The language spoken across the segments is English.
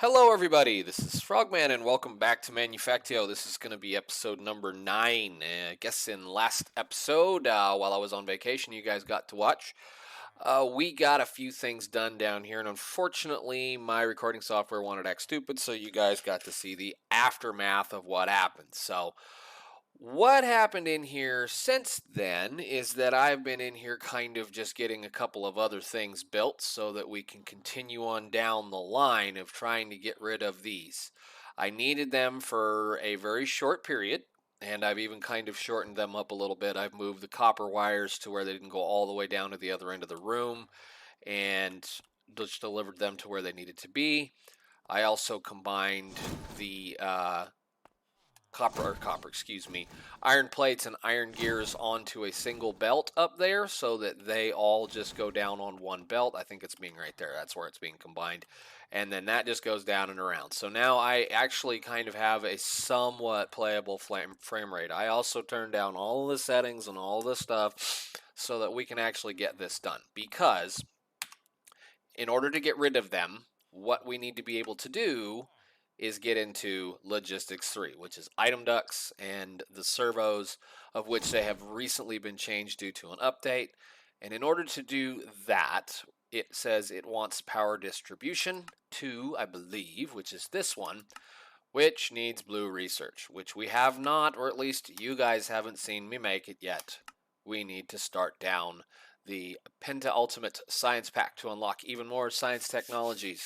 Hello, everybody. This is Frogman, and welcome back to Manufactio. This is going to be episode number 9. I guess in last episode, while I was on vacation, you guys got to watch. We got a few things done down here, and unfortunately, my recording software wanted to act stupid, so you guys got to see the aftermath of what happened. So, what happened in here since then is that I've been in here kind of just getting a couple of other things built so that we can continue on down the line of trying to get rid of these. I needed them for a very short period, and I've even kind of shortened them up a little bit. I've moved the copper wires to where they didn't go all the way down to the other end of the room and just delivered them to where they needed to be. I also combined the iron plates and iron gears onto a single belt up there so that they all just go down on one belt. I think it's being right there. That's where it's being combined. And then that just goes down and around. So now I actually kind of have a somewhat playable frame rate. I also turned down all of the settings and all the stuff so that we can actually get this done. Because in order to get rid of them, what we need to be able to do is get into Logistics 3, which is Item Ducts and the servos, of which they have recently been changed due to an update. And in order to do that, it says it wants power distribution 2, I believe, which is this one, which needs blue research, which we have not, or at least you guys haven't seen me make it yet. We need to start down the Penta Ultimate Science Pack to unlock even more science technologies.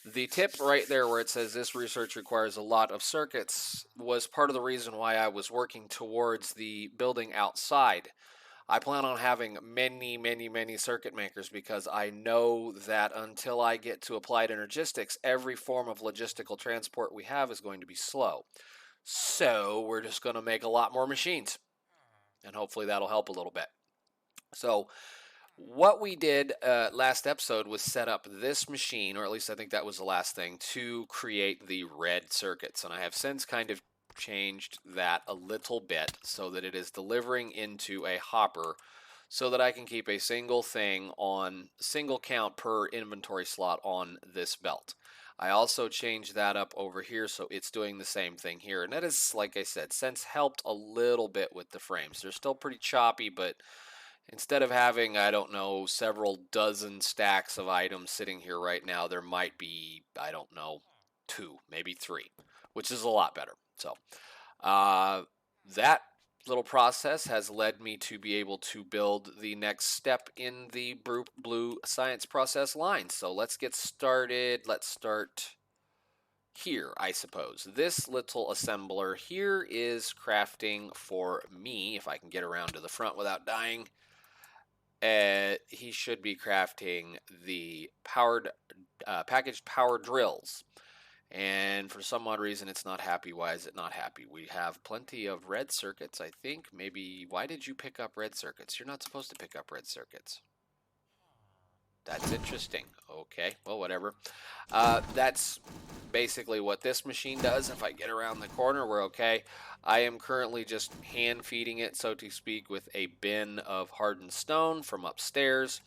The tip right there where it says this research requires a lot of circuits was part of the reason why I was working towards the building outside. I plan on having many circuit makers because I know that until I get to applied energistics, every form of logistical transport we have is going to be slow. So we're just going to make a lot more machines, and hopefully that'll help a little bit. So what we did last episode was set up this machine, or at least I think that was the last thing, to create the red circuits. And I have since kind of changed that a little bit so that it is delivering into a hopper so that I can keep a single thing on single count per inventory slot on this belt. I also changed that up over here so it's doing the same thing here. And that is, like I said, since helped a little bit with the frames. They're still pretty choppy, but instead of having, I don't know, several dozen stacks of items sitting here right now, there might be, I don't know, 2, maybe 3, which is a lot better. So that little process has led me to be able to build the next step in the blue science process line. So let's get started. Let's start here, I suppose. This little assembler here is crafting for me, if I can get around to the front without dying. He should be crafting the packaged power drills. And for some odd reason, it's not happy. Why is it not happy? We have plenty of red circuits, I think. Maybe, why did you pick up red circuits? You're not supposed to pick up red circuits. That's interesting. Okay, well, whatever. That's basically what this machine does. If I get around the corner, we're okay. I am currently just hand feeding it, so to speak, with a bin of hardened stone from upstairs,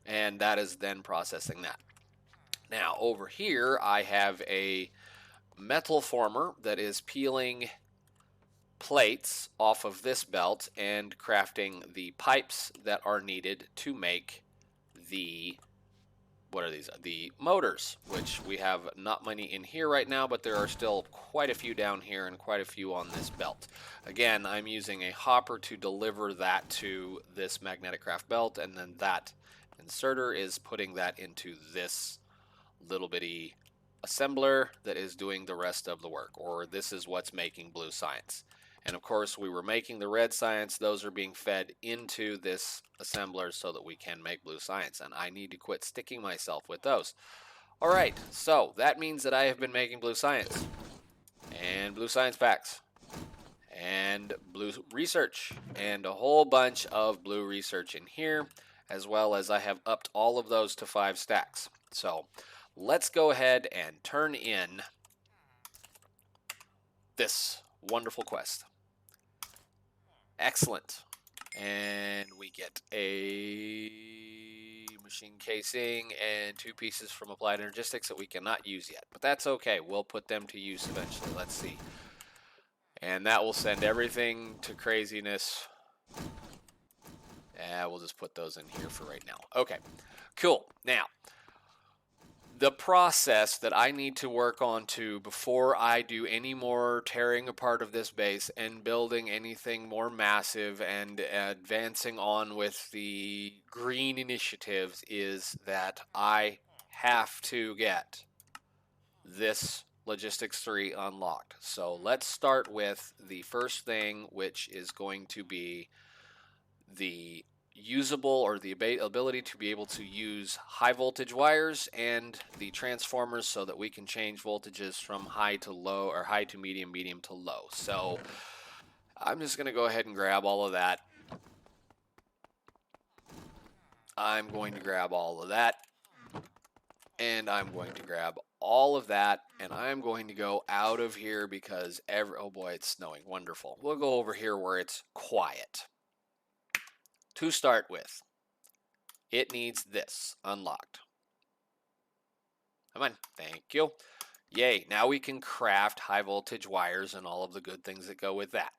and that is then processing that. Now, over here, I have a metal former that is peeling plates off of this belt and crafting the pipes that are needed to make the, what are these? The motors, which we have not many in here right now, but there are still quite a few down here and quite a few on this belt. Again, I'm using a hopper to deliver that to this magnetic craft belt, and then that inserter is putting that into this little bitty assembler that is doing the rest of the work, or this is what's making blue science. And of course, we were making the red science. Those are being fed into this assembler so that we can make blue science. And I need to quit sticking myself with those. All right, so that means that I have been making blue science and blue science packs and blue research and a whole bunch of blue research in here, as well as I have upped all of those to 5 stacks. So let's go ahead and turn in this wonderful quest. Excellent. And we get a machine casing and 2 pieces from applied energistics that we cannot use yet. But that's okay. We'll put them to use eventually. Let's see. And that will send everything to craziness. We'll just put those in here for right now. Okay, cool. Now, the process that I need to work on to before I do any more tearing apart of this base and building anything more massive and advancing on with the green initiatives is that I have to get this Logistics 3 unlocked. So let's start with the first thing, which is going to be the usable or the ability to be able to use high voltage wires and the transformers so that we can change voltages from high to low or high to medium, medium to low. So I'm just going to go ahead and grab all of that. I'm going to grab all of that. And I'm going to grab all of that. And I'm going to go out of here because oh boy, it's snowing. Wonderful. We'll go over here where it's quiet. To start with, it needs this unlocked. Come on. Thank you. Yay. Now we can craft high voltage wires and all of the good things that go with that.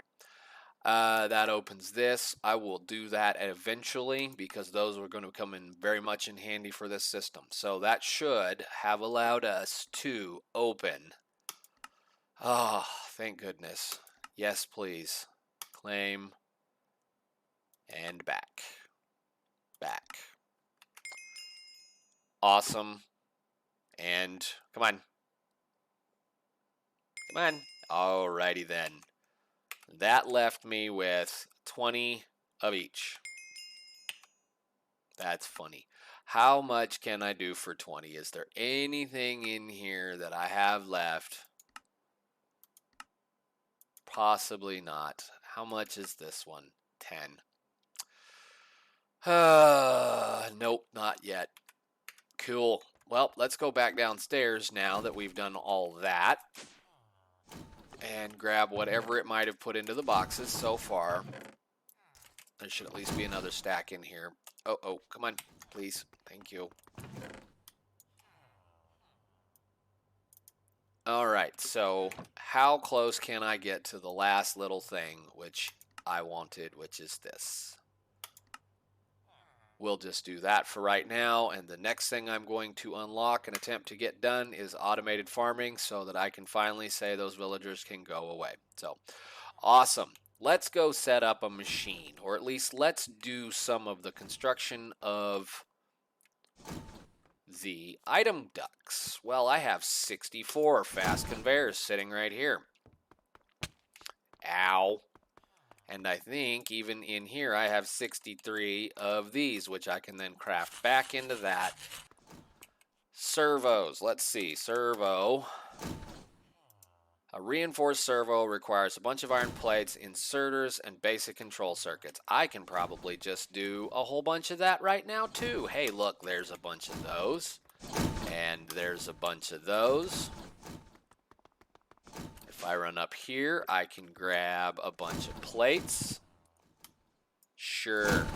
That opens this. I will do that eventually because those are going to come in very much in handy for this system. So that should have allowed us to open. Oh, thank goodness. Yes, please. Claim. And back. Back. Awesome. And come on. Come on. Alrighty then. That left me with 20 of each. That's funny. How much can I do for 20? Is there anything in here that I have left? Possibly not. How much is this one? 10. Nope, not yet. Cool. Well, let's go back downstairs now that we've done all that. And grab whatever it might have put into the boxes so far. There should at least be another stack in here. Oh, come on, please. Thank you. All right, so how close can I get to the last little thing which I wanted, which is this? We'll just do that for right now, and the next thing I'm going to unlock and attempt to get done is automated farming so that I can finally say those villagers can go away. So, awesome. Let's go set up a machine, or at least let's do some of the construction of the item ducts. Well, I have 64 fast conveyors sitting right here. Ow. And I think even in here I have 63 of these, which I can then craft back into that. Servos. Let's see. Servo. A reinforced servo requires a bunch of iron plates, inserters, and basic control circuits. I can probably just do a whole bunch of that right now too. Hey, look, there's a bunch of those. And there's a bunch of those. If I run up here, I can grab a bunch of plates. Sure.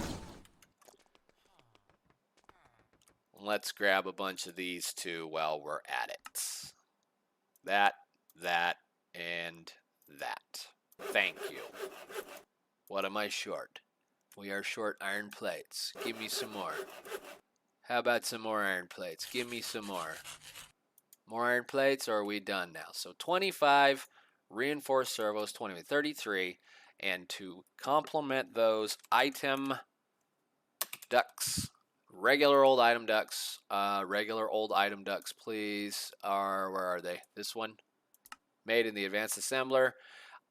Let's grab a bunch of these too while we're at it. That, and that. Thank you. What am I short? We are short iron plates. Give me some more. How about some more iron plates? Give me some more. More iron plates, or are we done now? So 25 reinforced servos, 33, and to complement those, item ducts, regular old item ducts, please. Where are they? This one, made in the advanced assembler.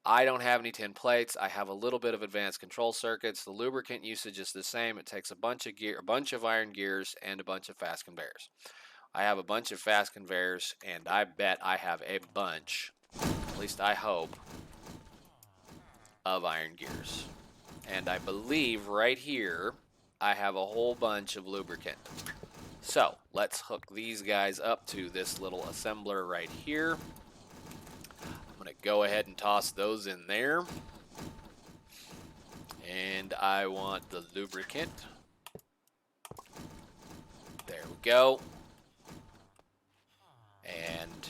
I don't have any tin plates. I have a little bit of advanced control circuits. The lubricant usage is the same. It takes a bunch of iron gears, and a bunch of fast conveyors. I have a bunch of fast conveyors, and I bet I have a bunch, at least I hope, of iron gears. And I believe right here I have a whole bunch of lubricant. So let's hook these guys up to this little assembler right here. I'm going to go ahead and toss those in there. And I want the lubricant. go. And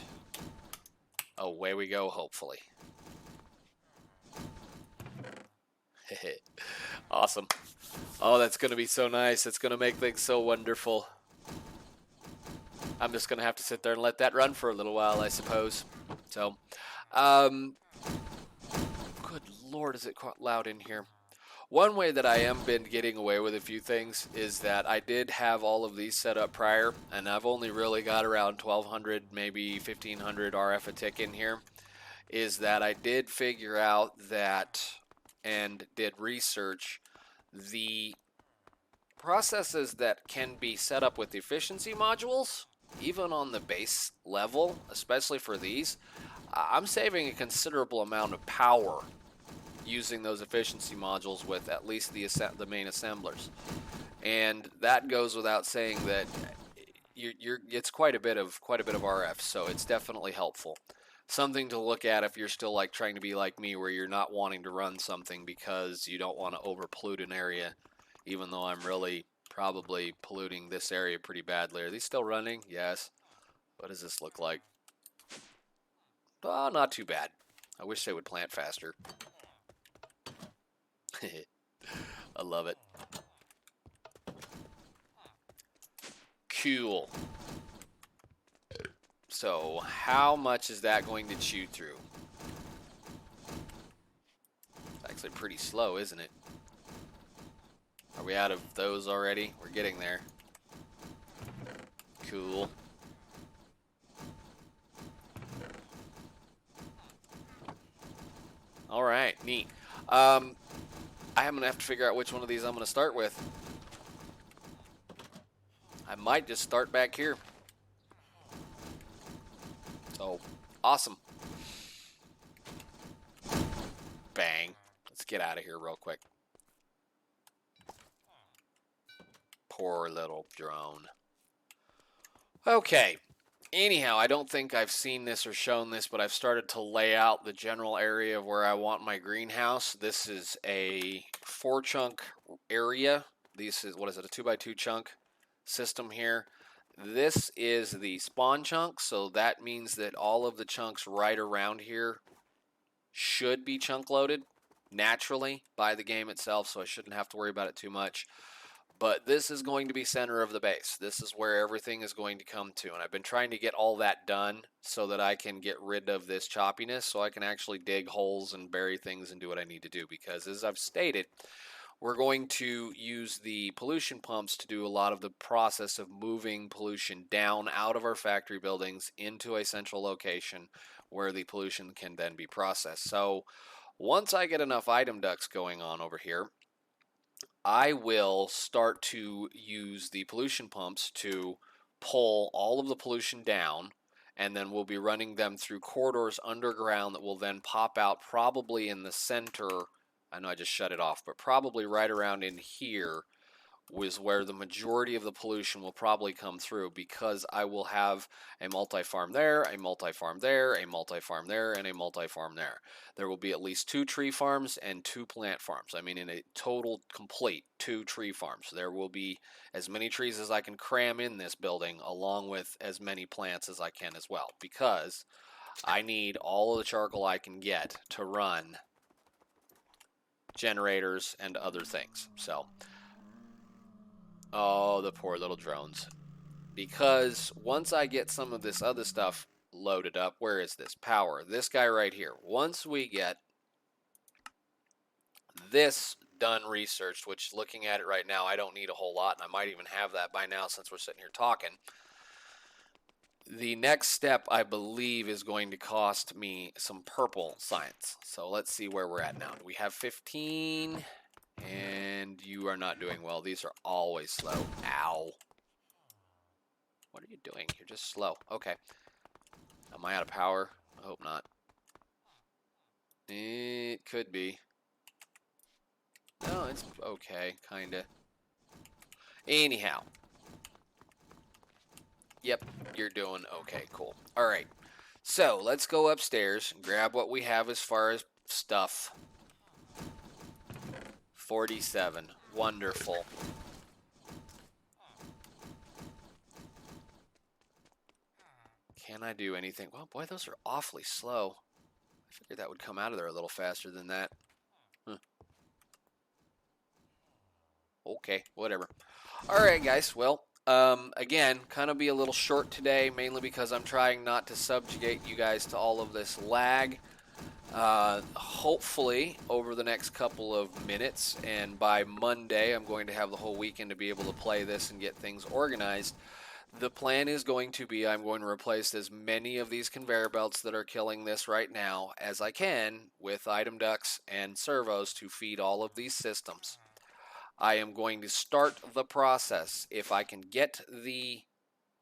away we go, hopefully. Awesome. Oh, that's going to be so nice. It's going to make things so wonderful. I'm just going to have to sit there and let that run for a little while, I suppose. So, good Lord, is it quite loud in here? One way that I am been getting away with a few things is that I did have all of these set up prior, and I've only really got around 1,200, maybe 1,500 RF a tick in here, is that I did figure out that, and did research, the processes that can be set up with efficiency modules, even on the base level, especially for these, I'm saving a considerable amount of power using those efficiency modules with at least the main assemblers. And that goes without saying that it's quite a bit of RF, so it's definitely helpful. Something to look at if you're still like trying to be like me, where you're not wanting to run something because you don't want to over pollute an area, even though I'm really probably polluting this area pretty badly. Are these still running? Yes. What does this look like? Oh, not too bad. I wish they would plant faster. I love it. Cool. So, how much is that going to chew through? It's actually pretty slow, isn't it? Are we out of those already? We're getting there. Cool. All right, neat. I'm going to have to figure out which one of these I'm going to start with. I might just start back here. So, awesome. Bang. Let's get out of here real quick. Poor little drone. Okay. Anyhow, I don't think I've seen this or shown this, but I've started to lay out the general area of where I want my greenhouse. This is a 4-chunk area. This is, what is it, a 2x2 chunk system here. This is the spawn chunk, so that means that all of the chunks right around here should be chunk loaded naturally by the game itself, so I shouldn't have to worry about it too much. But this is going to be center of the base. This is where everything is going to come to. And I've been trying to get all that done so that I can get rid of this choppiness, so I can actually dig holes and bury things and do what I need to do. Because as I've stated, we're going to use the pollution pumps to do a lot of the process of moving pollution down out of our factory buildings into a central location where the pollution can then be processed. So once I get enough item ducts going on over here, I will start to use the pollution pumps to pull all of the pollution down, and then we'll be running them through corridors underground that will then pop out probably in the center. I know I just shut it off, but probably right around in here was where the majority of the pollution will probably come through, because I will have a multi-farm there, a multi-farm there, a multi-farm there, and a multi-farm there. There will be at least 2 tree farms and 2 plant farms. I mean, in a total complete 2 tree farms. There will be as many trees as I can cram in this building, along with as many plants as I can as well, because I need all of the charcoal I can get to run generators and other things. So, oh, the poor little drones. Because once I get some of this other stuff loaded up, where is this? Power. This guy right here. Once we get this done researched, which looking at it right now, I don't need a whole lot, and I might even have that by now since we're sitting here talking. The next step, I believe, is going to cost me some purple science. So let's see where we're at now. We have 15... and you are not doing well. These are always slow. Ow. What are you doing? You're just slow. Okay. Am I out of power? I hope not. It could be. No, it's okay. Kinda. Anyhow. Yep, you're doing okay. Cool. Alright. So, let's go upstairs and grab what we have as far as stuff. 47. Wonderful. Can I do anything? Well, boy, those are awfully slow. I figured that would come out of there a little faster than that. Huh. Okay, whatever. All right, guys. Well, again, kind of be a little short today, mainly because I'm trying not to subjugate you guys to all of this lag. Hopefully, over the next couple of minutes, and by Monday, I'm going to have the whole weekend to be able to play this and get things organized. The plan is going to be I'm going to replace as many of these conveyor belts that are killing this right now as I can with item ducts and servos to feed all of these systems. I am going to start the process. If I can get the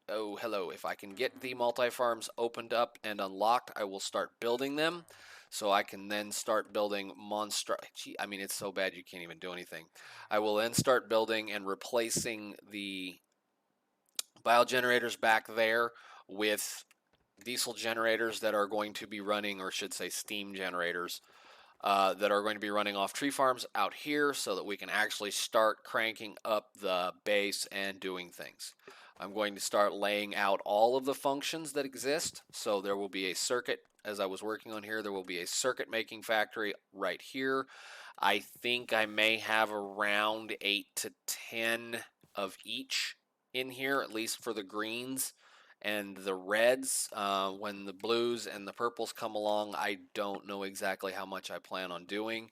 if I can get the multi-farms opened up and unlocked, I will start building them. So I can then start building I mean, it's so bad you can't even do anything. I will then start building and replacing the biogenerators back there with diesel generators that are going to be running, or should say steam generators, that are going to be running off tree farms out here so that we can actually start cranking up the base and doing things. I'm going to start laying out all of the functions that exist. So there will be a circuit, as I was working on here, there will be a circuit making factory right here. I think I may have around 8 to 10 of each in here, at least for the greens and the reds. When the blues and the purples come along, I don't know exactly how much I plan on doing.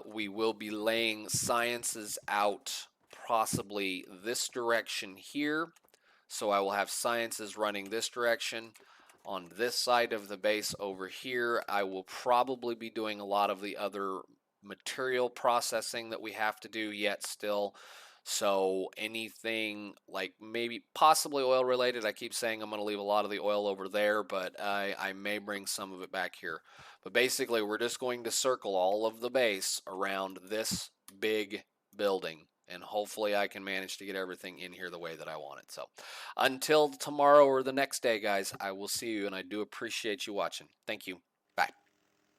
We will be laying sciences out possibly this direction here. So I will have sciences running this direction. On this side of the base over here, I will probably be doing a lot of the other material processing that we have to do yet still. So anything like maybe possibly oil related, I keep saying I'm going to leave a lot of the oil over there, but I may bring some of it back here. But basically, we're just going to circle all of the base around this big building. And hopefully I can manage to get everything in here the way that I want it. So until tomorrow or the next day, guys, I will see you, and I do appreciate you watching. Thank you. Bye.